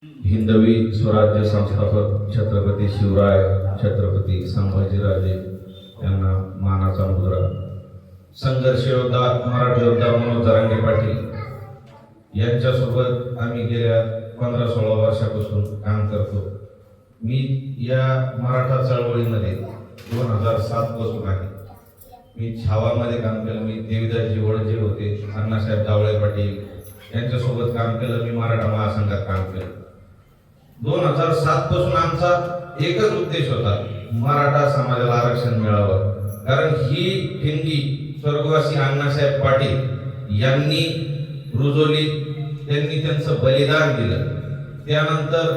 हिंदवी स्वराज्य संस्थापक छत्रपती शिवराय छत्रपती संभाजीराजे यांना मानाचा मुद्रा. संघर्ष योद्धा मराठी योद्धा मनोज जरांगे पाटील यांच्यासोबत आम्ही गेल्या 15-16 वर्षापासून काम करतो. मी या मराठा चळवळीमध्ये 2007 पासून आहे. मी छावामध्ये काम केलं. मी देवीदासजी वडजे होते, अण्णासाहेब दावळे पाटील यांच्यासोबत काम केलं. मी मराठा महासंघात काम केलं. 2007 पासून आमचा एकच उद्देश होता, मराठा समाजाला आरक्षण मिळावं. कारण ही ठिणगी स्वर्गवासी अण्णासाहेब पाटील यांनी रुजवली, त्यांनी त्यांचं बलिदान दिलं. त्यानंतर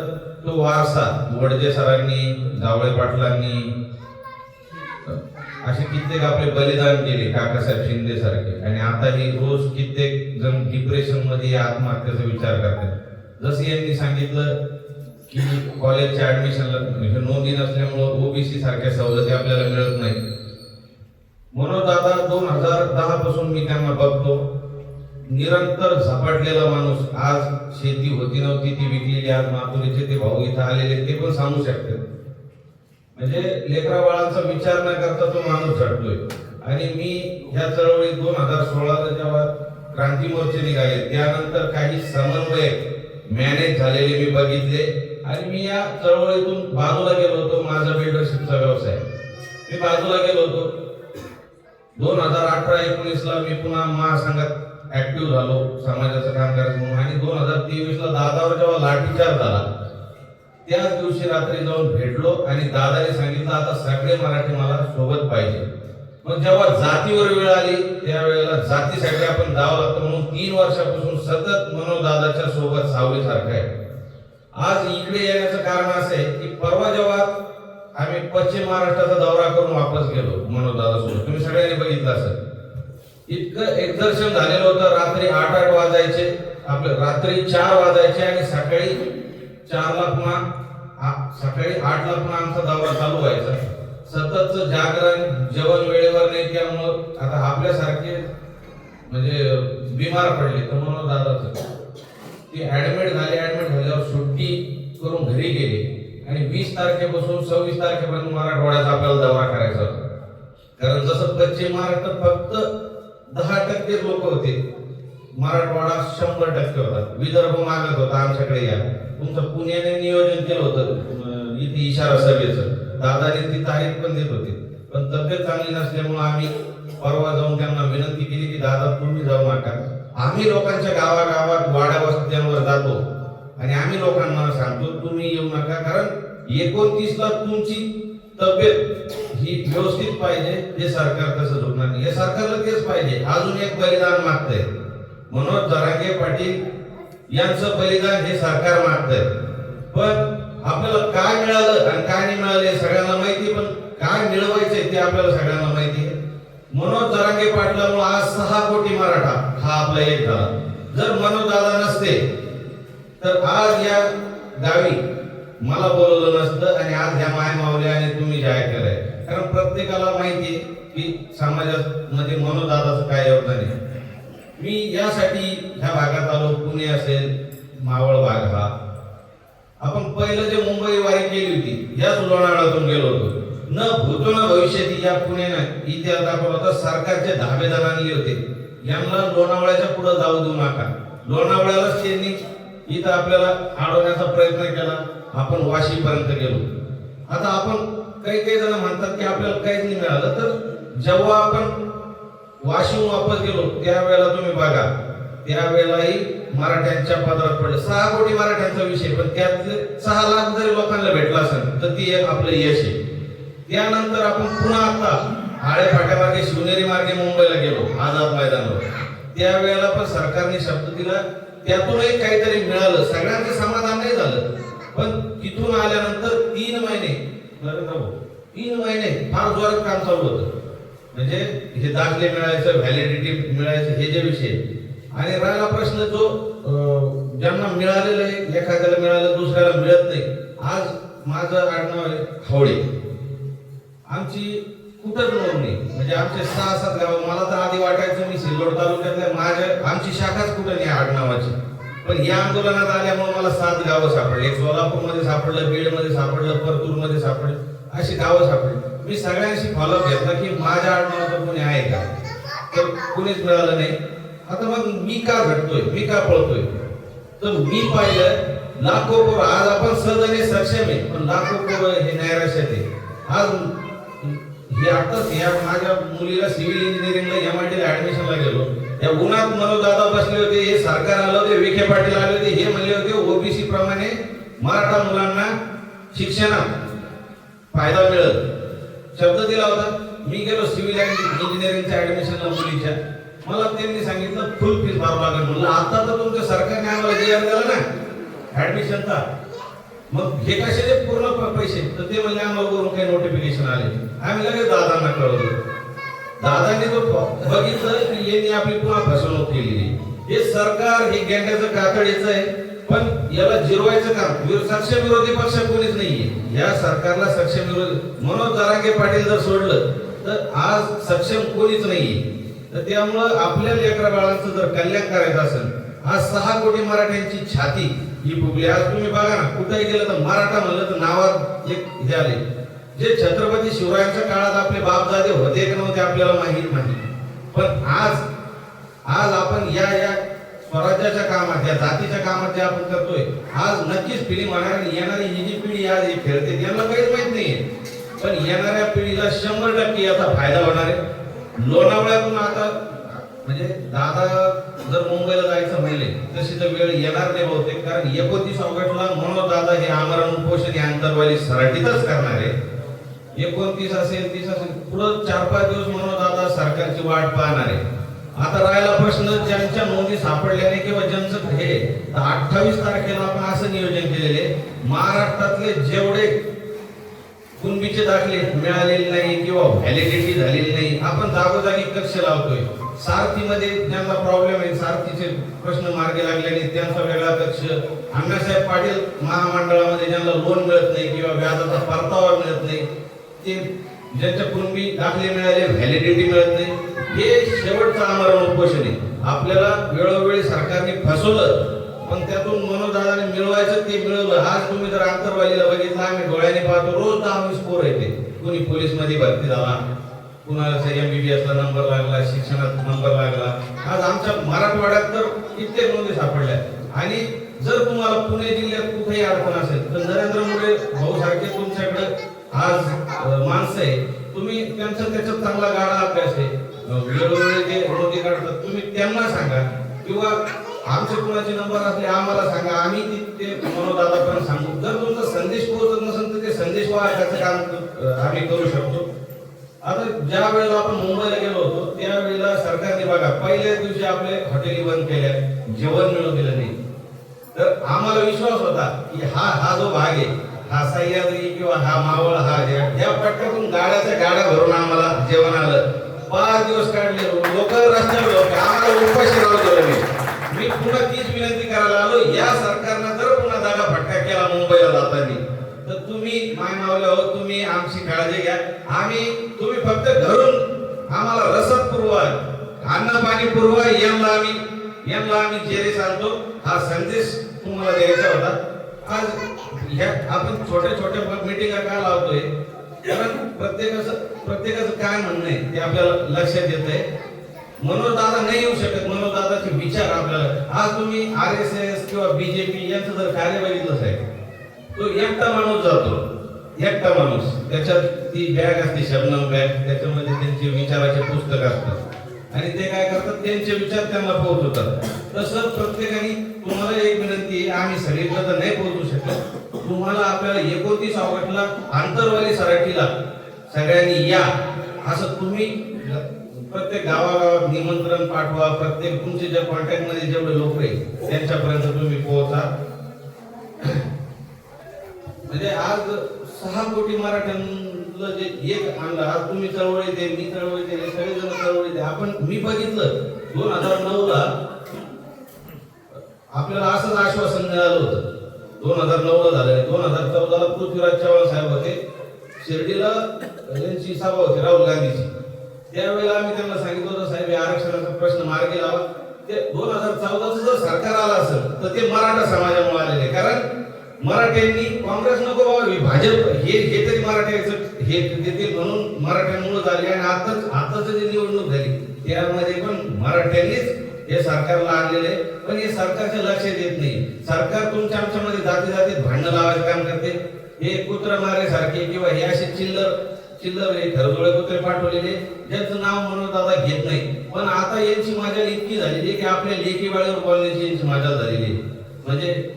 तो वारसा वडजे सरांनी, दावळे पाटलांनी असे कित्येक आपले बलिदान केले, काकासाहेब शिंदे सारखे. आणि आता ही रोज कित्येक जण डिप्रेशन मध्ये आत्महत्येचा विचार करतात. जसं यांनी सांगितलं की कॉलेजच्या ऍडमिशनला नोंदी नसल्यामुळं ओबीसी सारख्या सवलती आपल्याला मिळत नाही. म्हणून दादा 2010 पासून मी त्यांना बघतो. निरंतर झपाटलेला माणूस. आज शेती होती नव्हती ती विकलेली, आज मातुरीचे ते भाऊ इथं आलेले ते पण सांगू शकतात. म्हणजे लेकरा बाळांचा विचार न करता तो माणूस झटतोय. आणि मी ह्या चळवळीत 2016ला जेव्हा क्रांती मोर्चे निघाले त्यानंतर काही समन्वय मॅनेज झालेले मी बघितले. आणि मी या चळवळीतून बाजूला गेलो होतो. माझा बिल्डरशिपचा व्यवसाय, मी बाजूला गेलो होतो. 2018-19ला मी पुन्हा महासंघात ऍक्टिव्ह झालो समाजाचं काम करायचं म्हणून. आणि 2023ला दादावर जेव्हा लाठीचार्ज झाला त्याच दिवशी रात्री जाऊन भेटलो आणि दादाने सांगितलं आता सगळे मराठी मला सोबत पाहिजे. मग जेव्हा जातीवर वेळ आली त्यावेळेला जातीसाठी आपण जावं लागतं म्हणून 3 वर्षापासून सतत मनोज दादाच्या सोबत सावलीसारखं आहे. आज इकडे येण्याचं कारण असं आहे की परवा जेव्हा आम्ही पश्चिम महाराष्ट्राचा दौरा करून वापस गेलो मनोज दादासोबत, तुम्ही सगळ्यांनी बघितलं असेल, इतकं एक्झर्शन झालेलं होतं. रात्री 8 वाजायचे, आपले रात्री 4 वाजायचे आणि सकाळी 4ला पुन्हा, सकाळी 8ला पुन्हा आमचा दौरा चालू व्हायचा. सततचं जागरण, जेवण वेळेवर नाही, त्यामुळं आता आपल्यासारखे म्हणजे बिमार पडले तर मनोज दादाचं ते ऍडमिट झाल्यावर सुट्टी करून घरी गेले. आणि 20 तारखेपासून 26 तारखेपर्यंत मराठवाड्याचा आपल्याला दौरा करायचा होता. कारण जसं पश्चिम महाराष्ट्रात फक्त 10% लोक होते, मराठवाडा 100% होता. विदर्भ मागत होता आमच्याकडे या. तुमचं पुण्याने नियोजन केलं होतं इथे इशारा सभेचं, दादाने ती तारीख पण देत होते. पण तब्येत चांगली नसल्यामुळे आम्ही परवा जाऊन त्यांना विनंती केली की दादा तुम्ही जाऊ नका. आम्ही लोकांच्या गावागावात वाड्या वस्त्यांवर जातो आणि आम्ही लोकांना सांगतो तुम्ही येऊ नका. कारण 29ला तुमची तब्येत ही व्यवस्थित पाहिजे. हे सरकार तसं झोपणार नाही, हे सरकारला तेच पाहिजे. अजून एक बलिदान मागतंय मनोज जरांगे पाटील यांचं बलिदान हे सरकार मागतंय. पण आपल्याला काय मिळालं आणि काय नाही मिळालं हे सगळ्यांना माहिती, पण काय मिळवायचंय ते आपल्याला सगळ्यांना माहिती आहे. मनोज जरांगे पाटलामुळे आज 6 कोटी मराठा हा आपला एक झाला. जर मनोज दादा नसते तर आज या गावी मला बोलवलं नसतं आणि आज ह्या माय मावल्या आणि तुम्ही जाहीर केलंय. कारण प्रत्येकाला माहिती आहे की समाजामध्ये मनोज दादाचं काय योगदान आहे. मी यासाठी ह्या भागात आलो. पुणे असेल, मावळ भाग हा आपण पहिलं जे मुंबई वारी केली होती याच लोणावळ्यातून गेलो होतो. न भूतो न भविष्यात या पुण्यानं इतिहास दाखवला होता. सरकारचे धाबेदार आणले होते, यांना लोणावळ्याच्या पुढे जाऊ देऊ नका. लोणावळ्यालाच त्यांनी इथं आपल्याला अडवण्याचा प्रयत्न केला. आपण वाशीपर्यंत गेलो. आता आपण काही जण म्हणतात की आपल्याला काहीच नाही मिळालं. तर जेव्हा आपण वाशीहून वापस गेलो त्यावेळेला तुम्ही बघा, त्यावेळेलाही मराठ्यांच्या पदरात पडले 6 कोटी मराठ्यांचा विषय. पण त्यातले 6 लाख जरी लोकांना भेटला असेल तर ती एक आपलं यश आहे. त्यानंतर आपण पुन्हा आता आळे फाट्यामार्गे शिवनेरी मार्गे मुंबईला गेलो आझाद मैदानावर. त्यावेळेला पण सरकारने शब्द दिला, त्यातूनही काहीतरी मिळालं. सगळ्यांचं समाधान नाही झालं, पण तिथून आल्यानंतर 3 महिने फार जोरात काम चालू होतं. म्हणजे हे दाखले मिळायचं, व्हॅलिडिटी मिळायचं, हे जे विषय. आणि राहिला प्रश्न जो ज्यांना मिळालेलं आहे, एखाद्याला मिळालं दुसऱ्याला मिळत नाही. आज माझं आडनाव आहे हावळे. आमची कुठंच नोंद नाही. म्हणजे आमचे 6-7 गाव. मला तर आधी वाटायचं मी सिल्लोड तालुक्यातल्या, आमची शाखाच कुठं नाही आडनावाची. पण या आंदोलनात आल्यामुळे मला 7 गावं सापडले. सोलापूरमध्ये सापडलं, बीडमध्ये सापडलं, परतूरमध्ये सापडलं, अशी गावं सापडली. मी सगळ्यांशी फॉलोअप घेतला की माझ्या आडनावाचं कोणी आहे का, तर कुणीच मिळालं नाही. आता मग मी का घडतोय, मी का पळतोय, तर मी पाहिलं लाखो पोरं, आज आपण सहज आणि सक्षम आहे, पण लाखो पोरं हे नैराश्यात आहे. आज हे आताच या माझ्या मुलीला सिव्हिल इंजिनिअरिंगला MIT ला ऍडमिशनला गेलो. या उन्हात मनोज दादा बसले होते, हे सरकार आलं होते, विखे पाटील आले होते, हे म्हणले होते ओबीसी प्रमाणे मराठा मुलांना शिक्षणात फायदा मिळेल, शब्द दिला होता. मी गेलो सिव्हिल इंजिनिअरिंगच्या ऍडमिशनला मुलीच्या, मला त्यांनी सांगितलं फुल फीस भरावं लागेल. म्हणलं आता तर तुमच्या सरकारने आम्हाला जे दिलं ना ऍडमिशनचा, मग हे कशाचे पूर्ण पैसे, तर ते म्हणजे आम्हाला वरून काही नोटिफिकेशन आले. आम्ही लगेच दादांना कळवलं. दादांनी तो बघितलं की यांनी आपली पुन्हा फसवणूक केलेली. हे सरकार हे गेंड्याचं कातडीचं आहे, पण याला जिरवायचं काम सक्षम विरोधी पक्ष कोणीच नाहीये. या सरकारला सक्षम विरोधी मनोज जरांगे पाटील जर सोडलं तर आज सक्षम कोणीच नाहीये. तर त्यामुळं आपल्या लेकरा बाळांचं जर कल्याण करायचं असेल, आज 6 कोटी मराठ्यांची छाती ही फुगली. आज तुम्ही बघा ना, कुठेही गेलं तर मराठा म्हणलं तर नावात एक हे आले. जे छत्रपती शिवरायांच्या काळात आपले बापदादे होते की नव्हते आपल्याला माहित नाही, पण आज आपण या स्वराज्याच्या कामात, या जातीच्या कामात जे आपण करतोय, आज नक्कीच फिलिंग होणार. येणारी ही जी पिढी आज हे खेळते त्यांना काहीच माहित नाहीये, पण येणाऱ्या पिढीला 100% याचा फायदा होणार आहे. लोणावळ्यातून आता म्हणजे दादा जर मुंबईला जायचं म्हणले तशी तर वेळ येणार नाही बहुतेक, कारण 29 ऑगस्टला मनोज दादा हे आमरण उपोषण हे आंतरवाली सराटीतच करणार आहे. 29 असेल, 30 असेल, पुढं 4-5 दिवस मनोज दादा सरकारची वाट पाहणार आहे. आता राहिला प्रश्न ज्यांच्या नोंदी सापडल्याने किंवा ज्यांचं हे 28 तारखेला आपण असं नियोजन केलेले, महाराष्ट्रातले जेवढे कुणबीचे दाखले मिळालेले नाही किंवा व्हॅलिडिटी झालेली नाही, आपण जागोजागी कक्ष लावतोय. सारथीमध्ये ज्यांना प्रॉब्लेम आहे, सारथीचे प्रश्न मार्गी लागलेले, त्यांचा वेगळा कक्ष. अण्णासाहेब पाटील महामंडळामध्ये ज्यांना लोन मिळत नाही किंवा व्याजाचा परतावा मिळत नाही, ते ज्यांच्या कुणबी दाखले मिळाले, व्हॅलिडिटी मिळत नाही, हे शेवटचं आमरण उपोषण आहे. आपल्याला वेळोवेळी सरकारने फसवलं, पण त्यातून मनोजदादाने मिळवायचं ते मिळवलं. आज तुम्ही जर आंतरवालीला बघितलं, आम्ही डोळ्याने पाहतो, रोज 10-20 पोर येते. कोणी पोलीस मध्ये भरती झाला, कुणाला MBBS ला नंबर लागला, शिक्षणात नंबर लागला. आज आमच्या मराठवाड्यात तर कित्येक नोंदी सापडल्या. आणि जर तुम्हाला पुणे जिल्ह्यात कुठेही अडचण असेल तर नरेंद्र मोरे भाऊ सारखे तुमच्याकडे आज माणसं आहे, तुम्ही त्यांचा त्याच्यात चांगला गाढा अभ्यास आहे, वेळोवेळी जे नोंदी काढतात, तुम्ही त्यांना सांगा किंवा आमचे कुणाचे नंबर असले आम्हाला सांगा, आम्ही ते मनोजदादापर्यंत सांगू. जर तुमचा संदेश पोहोचत नसेल तर ते संदेश वाहकाचं काम आम्ही करू शकतो. आता ज्या वेळेला आपण मुंबईला गेलो होतो त्यावेळेला सरकारने बघा पहिल्याच दिवशी आपले हॉटेली बंद केल्या, जेवण मिळू दिलं नाही. तर आम्हाला विश्वास होता की हा जो भाग आहे, हा सह्याद्री किंवा हा मावळ, हा या पट्ट्यातून गाड्याच्या गाड्या भरून आम्हाला जेवण आलं. 5 दिवस काढले, लोक रस्त्यावर होते, आम्हाला उपाशी राहू दिलं नाही. मी पुन्हा तीच विनंती करायला आलो, या सरकारनं जर पुन्हा जागा फटका केला मुंबईला जाताना, तर तुम्ही माय मावले हो, तुम्ही आमची काळजी घ्या. तुम्ही फक्त घरून आम्हाला रसद पुरवा, अन्न पाणी पुरवा, यांना आम्ही जेरे सांगतो. हा संदेश तुम्हाला द्यायचा होता. आज आपण छोट्या मीटिंगा का लावतोय, कारण प्रत्येकाचं काय म्हणणं आहे ते आपल्याला लक्षात येत आहे. मनोज दादा नाही येऊ शकत, मनोज दादाचे विचार आपल्याला. आज तुम्ही RSS किंवा BJP यांचं जर कार्य बघितलंच आहे, तो एकटा माणूस जातो, एकटा माणूस, त्याच्यात ती बॅग असते, शबनम बॅग, त्याच्यामध्ये त्यांचे विचाराचे पुस्तक असतात आणि ते काय करतात, त्यांचे विचार त्यांना पोहोचवतात. तसं प्रत्येकाने तुम्हाला एक विनंती आहे, आम्ही सगळीकडे तर नाही पोहोचू शकत, तुम्हाला आपल्याला 29 ऑगस्टला आंतरवाली सराठीला सगळ्यांनी या, असं तुम्ही प्रत्येक गावागावात निमंत्रण पाठवा. प्रत्येक तुमचे ज्या कॉन्टॅक्ट मध्ये जेवढे लोक आहेत त्यांच्यापर्यंत तुम्ही पोहोचा. म्हणजे आज 6 कोटी मराठ्यांना जे एक आणलं, आज तुम्ही चळवळी दे, मी चळवळी दे, सगळेजण चळवळी दे. मी बघितलं 2009 ला आपल्याला असंच आश्वासन मिळालं होतं. 2009 ला झालं, 2014 ला पृथ्वीराज चव्हाण साहेब होते शिर्डीला, यांची सभा होती राहुल गांधीची. त्यावेळेला आम्ही त्यांना सांगितलं होतं, साहेब आरक्षणाचा प्रश्न मार्गी लावा. ते 2014चं जर सरकार आलं असेल तर ते मराठा समाजामुळे आलेले, कारण मराठ्यांनी काँग्रेस नको बाबा भाजप हे तरी मराठ्याचं हे देतील म्हणून मराठ्यांमुळे झाले. आणि आताच जी निवडणूक झाली त्यामध्ये पण मराठ्यांनीच हे सरकारला आणलेले, पण हे सरकारच्या लक्षात येत नाही. सरकार तुमच्या आमच्यामध्ये जाती जातीत भांडणं लावायचं काम करते. हे कुत्रा मारे सारखे किंवा हे असे चिल्लर हे खरदोळे कुत्रे पाठवलेले ज्यांचं नाव म्हणून दादा घेत नाही. पण आता यांची मजा इतकी झालेली की आपल्या लेकी बाळीवर बोलण्याची यांची मजा झालेली. म्हणजे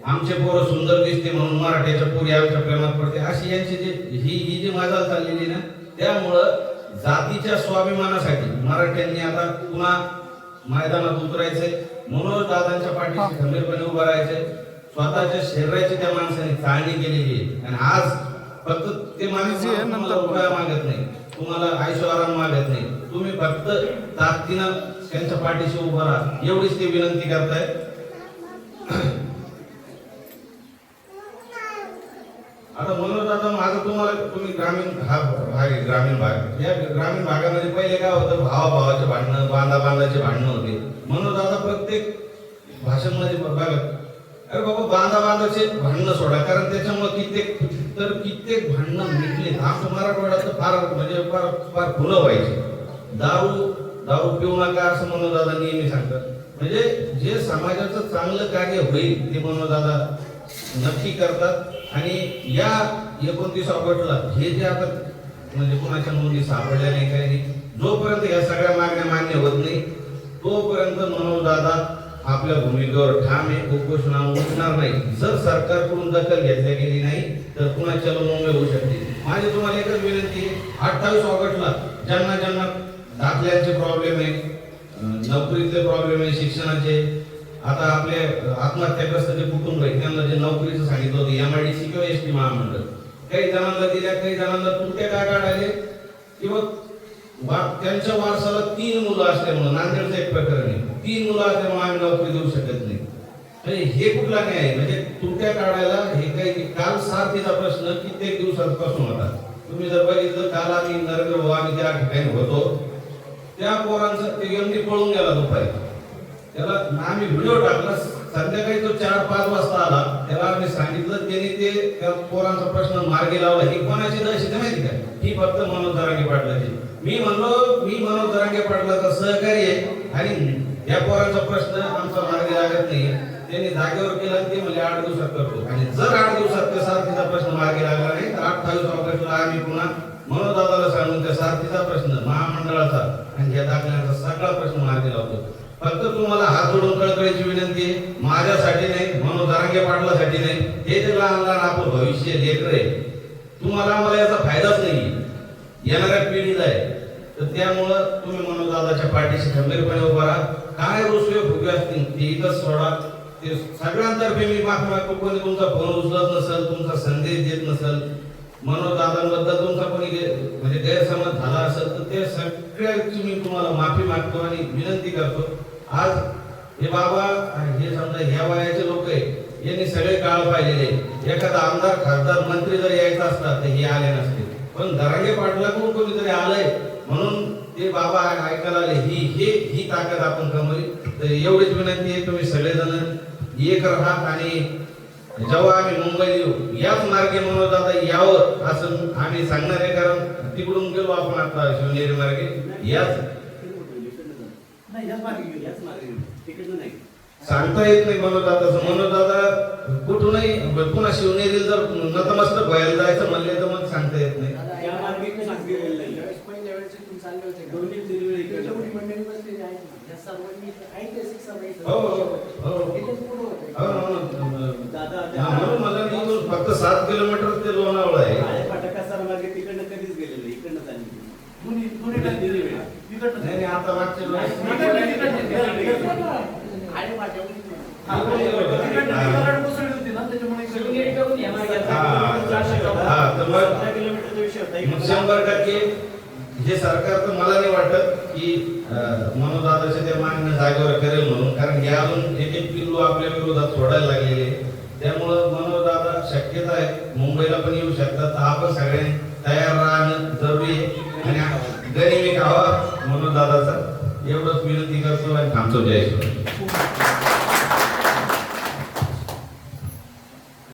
आमचे पोरं सुंदर दिसते म्हणून मराठ्याच्या पोरी आमच्या प्रेमात पडते, अशी यांची ही जी मजा चाललेली ना, त्यामुळं जातीच्या स्वाभिमानासाठी मराठ्यांनी आता पुन्हा मैदानात उतरायचे. मनोज दादांच्या पाठीशी खंबीरपणे उभं राहायचे. स्वतःच्या शरीराची त्या माणसाने चाळणी केलेली आहे. आणि आज फक्त ते माणूस तुम्हाला रुपया मागत नाही, तुम्हाला ऐशोआराम मागत नाही, तुम्ही फक्त ताकदीनं त्यांच्या पाठीशी उभं राहा एवढीच ते विनंती करताय. आता मनोज दादा माझं तुम्ही ग्रामीण हा भाग आहे, ग्रामीण भाग. या ग्रामीण भागामध्ये पहिले काय होतं, भावाचे भांडणं, बांधाचे भांडणं होते. मनोज दादा प्रत्येक भाषणामध्ये बघा, अरे बाबा बांधाचे भांडणं सोडा, कारण त्याच्यामुळे कित्येक भांडणं मिटले. आमच्या मराठवाड्यात फार फुलं व्हायची. दारू पिऊ नका असं मनोज दादा नेहमी सांगतात. म्हणजे जे समाजाचं चांगलं कार्य होईल ते मनोज दादा नक्की करतात. आणि या 29 ऑगस्टला हे जे आता म्हणजे कुणाच्या नोंदी सापडल्या नाही काही नाही, जोपर्यंत या सगळ्या मागण्या मान्य होत नाही तोपर्यंत मनोज दादा आपल्या भूमिकेवर ठाम आहे, उपोषणावर उठणार नाही. जर सरकारकडून दखल घेतली गेली नाही तर पुन्हा चलो मुंबई होऊ शकते. माझी तुम्हाला एकच विनंती आहे, 28 ऑगस्टला ज्यांना दाखल्याचे प्रॉब्लेम आहे, नोकरीचे प्रॉब्लेम आहे, शिक्षणाचे, आता आपले आत्महत्याग्रस्त जे कुटुंब आहे त्यांना जे नोकरीचं सांगितलं होतं MIDC किंवा SD महामंडळ, काही जणांना दिल्या, काही जणांना तुटके काढायले किंवा त्यांच्या वारसाला 3 मुलं असल्यामुळे, नांदेडचं एक प्रकरण आहे, 3 मुलं असल्यामुळे आम्ही नोकरी देऊ शकत नाही. म्हणजे हे कुठला न्याय आहे? म्हणजे तुटक्या काढायला हे काही काल सारथीचा प्रश्न कित्येक दिवसांपासून होता. तुम्ही जर बघितलं काल आम्ही नरेंद्र भाऊ आम्ही त्या ठिकाणी होतो, त्या पोरांचं ते MD पळून गेला दुपारी. त्याला आम्ही व्हिडिओ टाकला, संध्याकाळी तो 4-5 वाजता आला. त्याला आम्ही सांगितलं, त्यांनी ते त्या पोरांचा प्रश्न मार्गी लावला. ही कोणाची दहशत आहे माहिती का? ही फक्त मनोज जरांगे पाटलाची. मी मनोज जरांगे पाटलाचा सहकारी आहे आणि या पोरांचा प्रश्न आमचा मार्गी लागत नाही. त्यांनी जागेवर केला, ते म्हणजे 8 दिवसात करतो. आणि जर 8 दिवसात त्या सारथीचा प्रश्न मार्गी लागला नाही तर 28 ऑगस्टला आम्ही पुन्हा मनोज दादाला सांगून त्या सारथीचा प्रश्न, महामंडळाचा आणि या दाखल्याचा सगळा प्रश्न मार्गी लावतो. फक्त तुम्हाला हात जोडून कळकळीची विनंती आहे, माझ्यासाठी नाही, मनोज जरांगे पाटलासाठी नाही. हे जे लहान आपलं भविष्य लेकर आहे, तुम्हाला मला याचा फायदाच नाही येणाऱ्या पिढीला आहे. तर त्यामुळं तुम्ही मनोज दादाच्या पाठीशी खंबीरपणे उभा राहा. काय रुसवे फुगे असतील ते इथंच सोडा. ते सगळ्यांतर्फे मी माफी मागतो, कोणी तुमचा फोन उचलत नसेल, तुमचा संदेश देत नसेल, मनोज दादांबद्दल तुमचा कोणी म्हणजे गैरसमज झाला असेल तर ते सगळ्याची मी तुम्हाला माफी मागतो आणि विनंती करतो. आज हे बाबा हे समजा ह्या वयाचे लोक आहे, यांनी सगळे काळ पाहिलेले. एखादा आमदार, खासदार, मंत्री जर यायचा असतात तर हे आले नसते. पण जरांगे पाटलाकडून कोणीतरी आलंय म्हणून ते बाबा ऐकायला आले. ही ताकद आपण कमवली. तर एवढीच विनंती आहे, तुम्ही सगळेजण एक राहा. आणि जेव्हा आम्ही मुंबई येऊ याच मार्गे मनोज दादा यावं असं आम्ही सांगणार आहे. कारण तिकडून गेलो आपण आता शिवनेरी मार्गे, याच सांगता येत नाही मनोज दादाचं. मनोज दादा कुठूनही पुन्हा शिवनेरी जर नतमस्तक व्हायला जायचं म्हणले तर मग सांगता येत नाही. म्हणून मला फक्त 7 किलोमीटर ते लोणावळा आहे. नाही आता मागच्या शंभर टक्के हे सरकार तर मला नाही वाटत की मनोज दादाच्या त्या मागण्या जागेवर करेल म्हणून. कारण हे अजून एक पिल्लू आपल्या विरोधात सोडायला लागलेले. त्यामुळं मनोज दादा शक्यता आहे मुंबईला पण येऊ शकतात. तर आपण सगळ्यांनी तयार राहणं जरुरी आहे आणि गनिमी खावा मनोज दादाचा. एवढंच विनंती करतो आणि थांबतो. जय शिवराय.